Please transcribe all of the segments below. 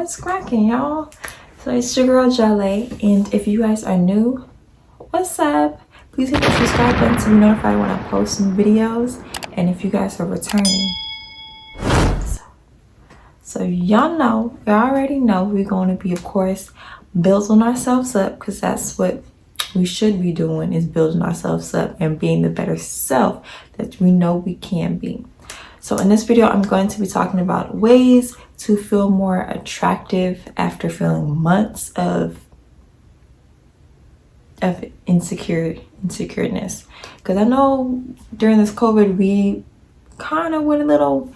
What's cracking, y'all? So it's your girl Jale, and if you guys are new, what's up? Please hit the subscribe button to be notified when I post new videos, and if you guys are returning, so y'all already know we're going to be, of course, building ourselves up, because that's what we should be doing, is building ourselves up and being the better self that we know we can be. So in this video, I'm going to be talking about ways to feel more attractive after feeling months of insecureness. Because I know during this COVID, we kind of went a little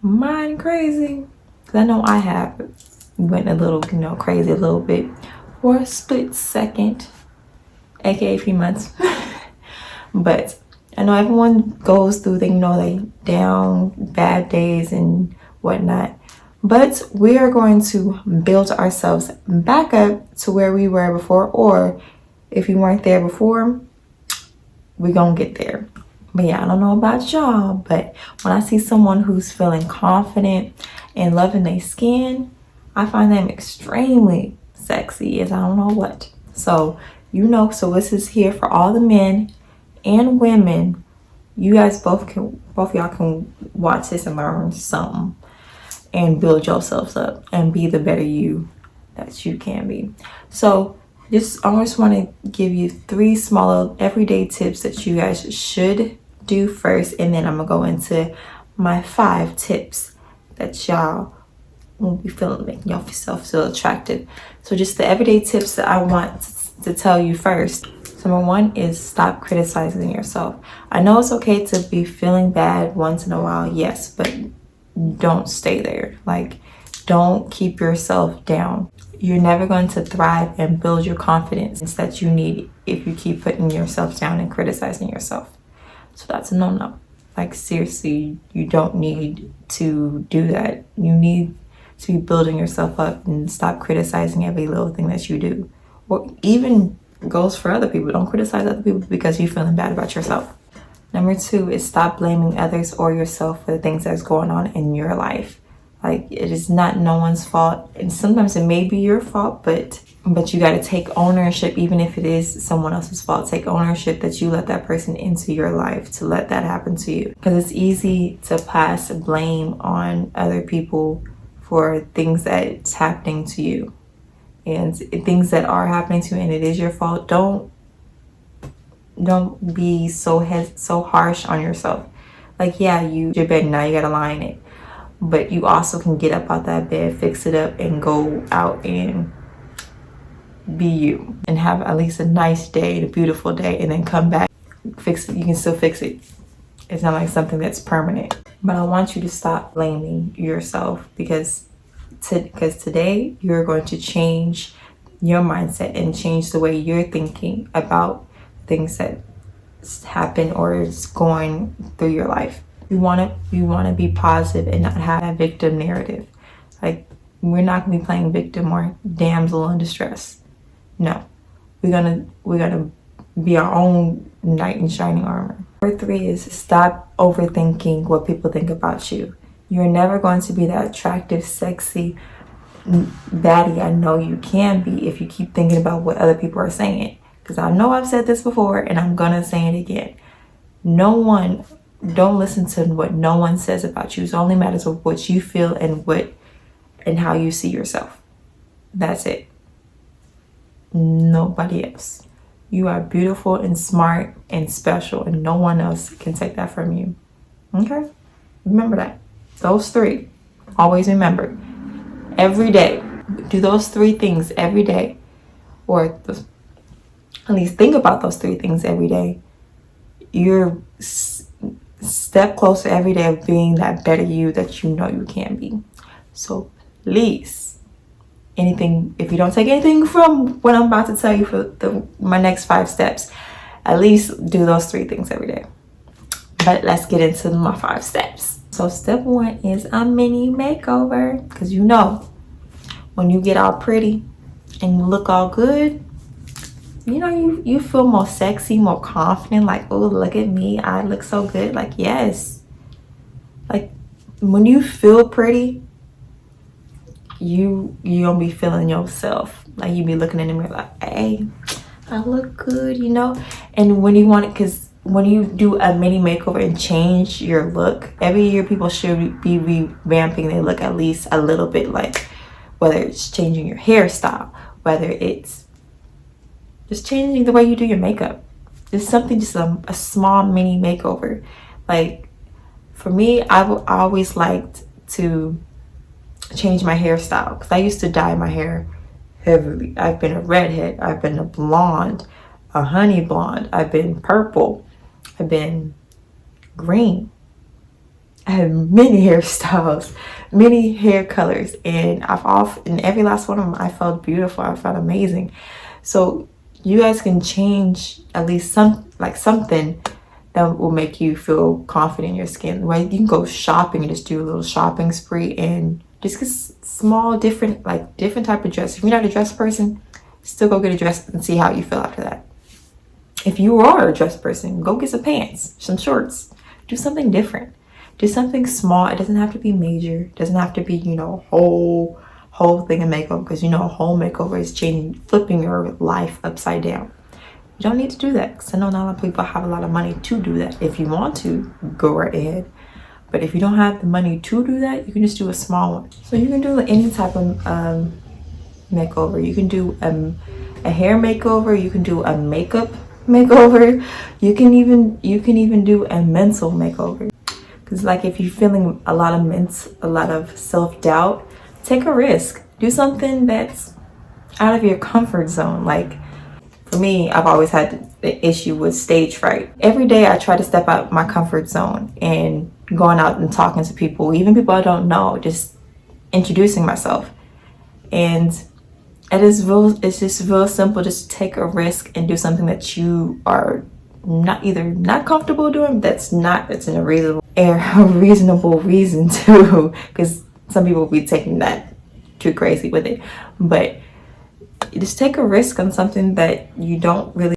mind crazy. Because I know I have went a little, crazy a little bit for a split second, aka a few months. But I know everyone goes through, they down bad days and whatnot. But we are going to build ourselves back up to where we were before, or if you weren't there before, we're gonna get there. But yeah, I don't know about y'all, but when I see someone who's feeling confident and loving their skin, I find them extremely sexy as I don't know what. So, so this is here for all the men and women. You guys both y'all can watch this and learn something and build yourselves up and be the better you that you can be. So I just want to give you 3 smaller everyday tips that you guys should do first, and then I'm gonna go into my 5 tips that y'all will be making yourself feel attractive. So just the everyday tips that I want to tell you first. Number 1 is stop criticizing yourself. I know it's okay to be feeling bad once in a while, yes, but don't stay there. Don't keep yourself down. You're never going to thrive and build your confidence that you need if you keep putting yourself down and criticizing yourself. So that's a no-no. Seriously, you don't need to do that. You need to be building yourself up and stop criticizing every little thing that you do. Or even goes for other people. Don't criticize other people because you're feeling bad about yourself. Number 2 is stop blaming others or yourself for the things that's going on in your life. It is not no one's fault, and sometimes it may be your fault, but you got to take ownership. Even if it is someone else's fault, take ownership that you let that person into your life, to let that happen to you. Because it's easy to pass blame on other people for things that's happening to you, and things that are happening to you, and it is your fault. Don't be so harsh on yourself. Your bed now, you gotta lie in it, but you also can get up out that bed, fix it up, and go out and be you, and have at least a nice day, a beautiful day, and then come back, fix it. You can still fix it. It's not like something that's permanent. But I want you to stop blaming yourself, because today you're going to change your mindset and change the way you're thinking about things that happen or is going through your life. You want to be positive and not have a victim narrative. We're not going to be playing victim or damsel in distress. No, we're gonna be our own knight in shining armor. Number 3 is stop overthinking what people think about you. You're never going to be that attractive, sexy baddie I know you can be if you keep thinking about what other people are saying. Because I know I've said this before, and I'm gonna say it again. Don't listen to what no one says about you. It only matters of what you feel and how you see yourself. That's it. Nobody else. You are beautiful and smart and special, and no one else can take that from you. Okay? Remember that. Those 3. Always remember. Every day. Do those 3 things every day. Or at least think about those 3 things every day. You're step closer every day of being that better you that you know you can be. So please, if you don't take anything from what I'm about to tell you for my next 5 steps, at least do those 3 things every day. But let's get into my 5 steps. So step 1 is a mini makeover. Because when you get all pretty and you look all good, you feel more sexy, more confident. Oh, look at me, I look so good. Yes. When you feel pretty, you don't be feeling yourself. Like you be looking in the mirror like, hey, I look good, you know. And when you want it, because when you do a mini makeover and change your look, every year people should be revamping their look at least a little bit, like whether it's changing your hairstyle, whether it's just changing the way you do your makeup. Just something, just a small mini makeover. Like for me, I always liked to change my hairstyle because I used to dye my hair heavily. I've been a redhead, I've been a blonde, a honey blonde, I've been purple, I've been green. I had many hairstyles, many hair colors, and in every last one of them I felt beautiful, I felt amazing. So you guys can change at least something that will make you feel confident in your skin. Right? You can go shopping and just do a little shopping spree and just get small, different type of dress. If you're not a dress person, still go get a dress and see how you feel after that. If you are a dress person, go get some pants, some shorts. Do something different. Do something small. It doesn't have to be major. It doesn't have to be, whole thing of makeup, because a whole makeover is flipping your life upside down. You don't need to do that, because I know not a lot of people have a lot of money to do that. If you want to, go right ahead. But if you don't have the money to do that, you can just do a small one. So you can do any type of makeover. You can do a hair makeover. You can do a makeup makeover. You can even do a mental makeover. Because like if you're feeling a lot of self-doubt, take a risk. Do something that's out of your comfort zone. Like for me, I've always had the issue with stage fright. Every day I try to step out my comfort zone and going out and talking to people, even people I don't know, just introducing myself. And it's just real simple. Just take a risk and do something that you are not comfortable doing. That's in a reasonable reason to, because some people will be taking that too crazy with it. But just take a risk on something that you don't really,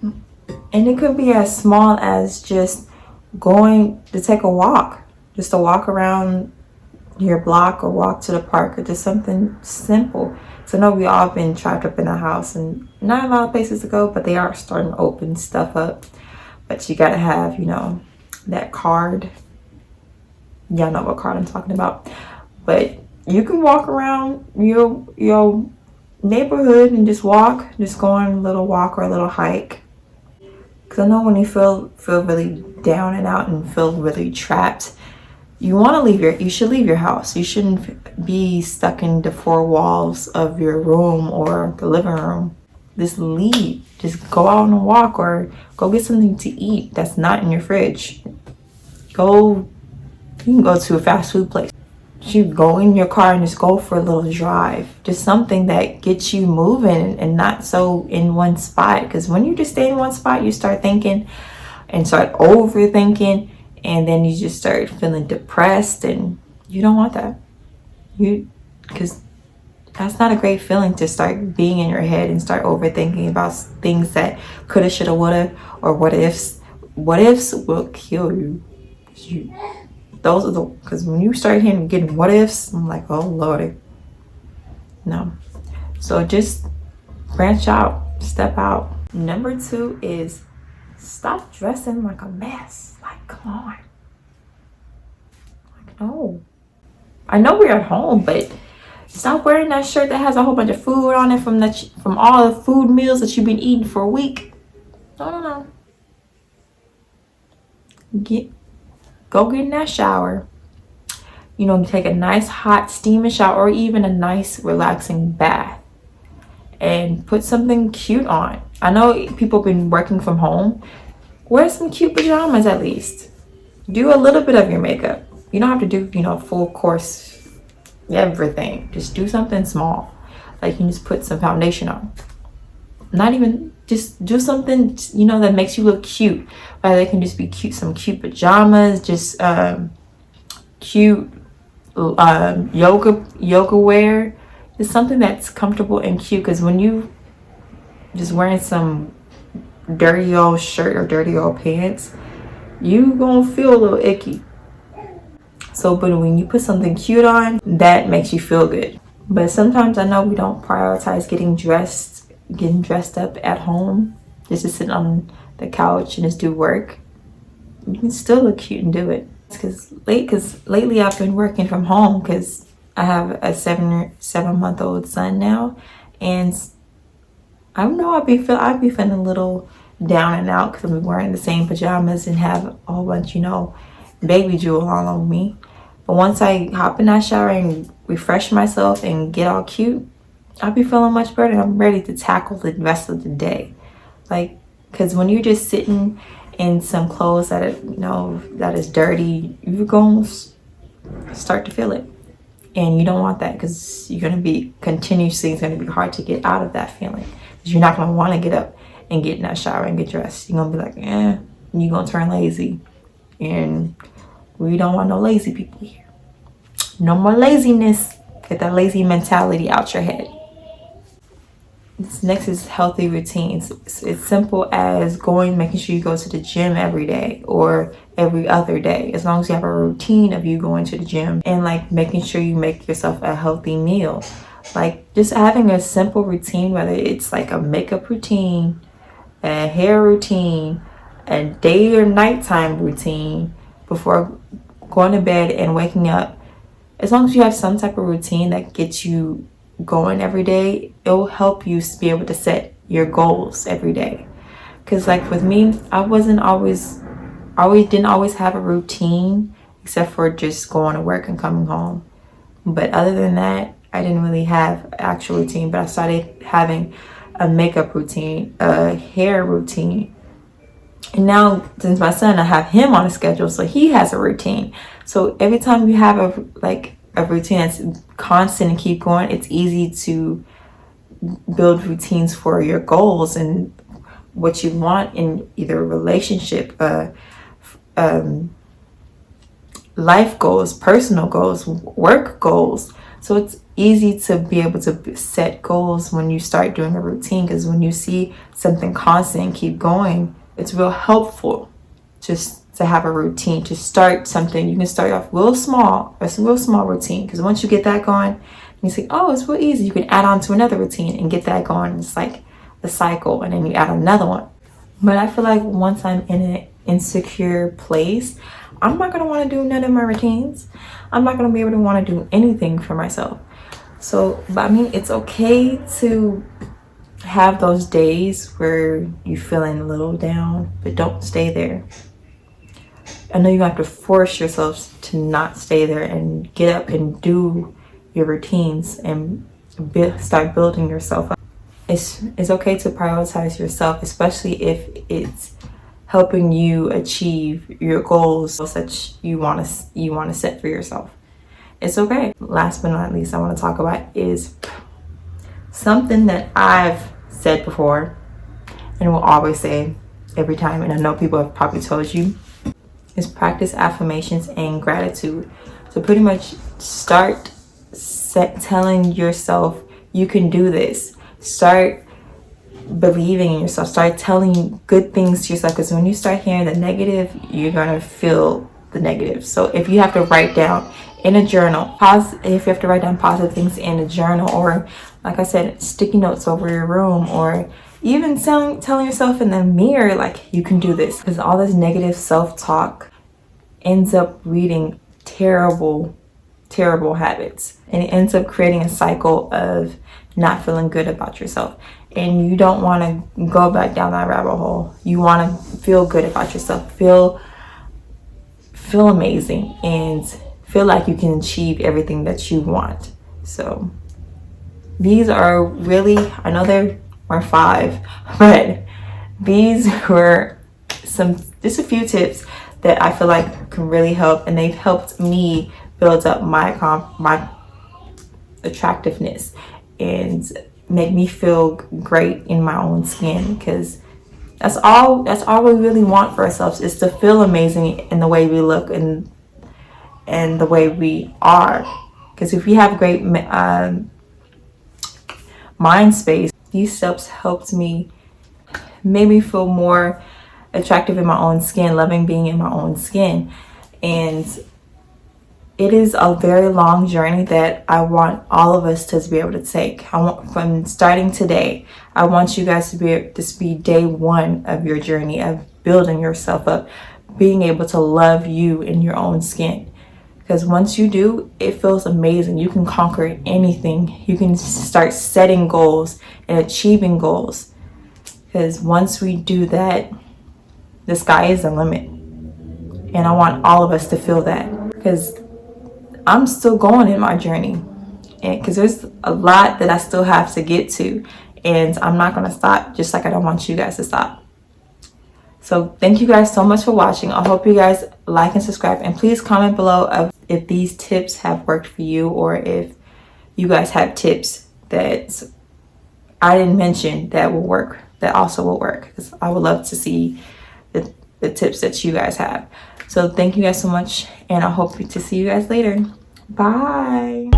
and it could be as small as just going to take a walk, just to walk around your block or walk to the park, or just something simple. So I know we all been trapped up in the house and not a lot of places to go, but they are starting to open stuff up. But you gotta have, that card. Y'all know what card I'm talking about. But you can walk around your neighborhood and just go on a little walk or a little hike. Because I know when you feel really down and out and feel really trapped, you should leave your house. You shouldn't be stuck in the four walls of your room or the living room. Just leave. Just go out on a walk or go get something to eat that's not in your fridge. You can go to a fast food place. You go in your car and just go for a little drive. Just something that gets you moving and not so in one spot. Because when you just stay in one spot, you start thinking and start overthinking, and then you just start feeling depressed, and you don't want that. Because that's not a great feeling, to start being in your head and start overthinking about things that coulda, shoulda, woulda, or what ifs. What ifs will kill you. Because when you start getting what ifs, I'm like, oh Lordy. No. So just branch out, step out. Number 2 is stop dressing like a mess. Like, come on. Like, no. I know we're at home, but stop wearing that shirt that has a whole bunch of food on it from all the food meals that you've been eating for a week. No. Go get in that shower. Take a nice hot steaming shower, or even a nice relaxing bath, and put something cute on. I know people have been working from home. Wear some cute pajamas at least. Do a little bit of your makeup. You don't have to do, full course everything. Just do something small. Like you can just put some foundation on. Just do something, that makes you look cute. Whether it can just be cute, some cute pajamas, just cute yoga wear. Just something that's comfortable and cute. Because when you just wearing some dirty old shirt or dirty old pants, you gonna feel a little icky. So, but when you put something cute on, that makes you feel good. But sometimes I know we don't prioritize getting dressed up at home, just to sit on the couch and just do work. You can still look cute and do it. Because lately I've been working from home because I have a 7-month-old son now, and I know I'd be feeling a little down and out because I'm wearing the same pajamas and have a whole bunch, baby jewel all on me. But once I hop in that shower and refresh myself and get all cute, I'll be feeling much better and I'm ready to tackle the rest of the day. Like, because when you're just sitting in some clothes that that is dirty, you're going to start to feel it. And you don't want that because you're going to be continuously, it's going to be hard to get out of that feeling. Because you're not going to want to get up and get in that shower and get dressed. You're going to be like, and you're going to turn lazy. And we don't want no lazy people here. No more laziness. Get that lazy mentality out your head. This next is healthy routines. It's simple as making sure you go to the gym every day or every other day. As long as you have a routine of you going to the gym, and like making sure you make yourself a healthy meal. Like just having a simple routine, whether it's like a makeup routine, a hair routine, a day or nighttime routine before going to bed and waking up. As long as you have some type of routine that gets you going every day, it'll help you be able to set your goals every day. Because like with me, I didn't always have a routine except for just going to work and coming home. But other than that, I didn't really have an actual routine. But I started having a makeup routine, a hair routine. And now since my son, I have him on a schedule, so he has a routine. So every time you have a routine that's constant and keep going, it's easy to build routines for your goals and what you want in either a relationship, life goals, personal goals, work goals. So it's easy to be able to set goals when you start doing a routine, because when you see something constant and keep going, it's real helpful just to have a routine, to start something. You can start off a real small routine, because once you get that going, you say, oh, it's real easy. You can add on to another routine and get that going. It's like a cycle, and then you add another one. But I feel like once I'm in an insecure place, I'm not gonna want to do none of my routines. I'm not gonna be able to want to do anything for myself. So, but I mean, it's okay to have those days where you're feeling a little down, but don't stay there. I know you have to force yourselves to not stay there and get up and do your routines and start building yourself up. It's okay to prioritize yourself, especially if it's helping you achieve your goals that you want to set for yourself. It's okay. Last but not least, I want to talk about is something that I've said before and will always say every time, and I know people have probably told you, is practice affirmations and gratitude. So pretty much start telling yourself you can do this. Start believing in yourself. Start telling good things to yourself, because when you start hearing the negative, you're gonna feel the negative. So if you have to write down in a journal, if you have to write down positive things in a journal, or like I said, sticky notes over your room, or even telling yourself in the mirror, like, you can do this. Because all this negative self-talk ends up breeding terrible habits, and it ends up creating a cycle of not feeling good about yourself. And you don't want to go back down that rabbit hole. You want to feel good about yourself, feel amazing, and feel like you can achieve everything that you want. So these are really, I know there are 5, but these were just a few tips that I feel like can really help, and they've helped me build up my attractiveness and make me feel great in my own skin, because that's all we really want for ourselves, is to feel amazing in the way we look and the way we are. Because if we have great mind space, these steps helped me, made me feel more attractive in my own skin, loving being in my own skin. And it is a very long journey that I want all of us to be able to take. I want, from starting today, I want you guys to be, this be day one of your journey of building yourself up, being able to love you in your own skin. Because once you do, it feels amazing. You can conquer anything. You can start setting goals and achieving goals. Because once we do that, the sky is the limit. And I want all of us to feel that. Because I'm still going in my journey. And because there's a lot that I still have to get to. And I'm not going to stop, just like I don't want you guys to stop. So thank you guys so much for watching. I hope you guys like and subscribe. And please comment below if these tips have worked for you, or if you guys have tips that I didn't mention that will work, that also will work. Because I would love to see the tips that you guys have. So thank you guys so much. And I hope to see you guys later. Bye.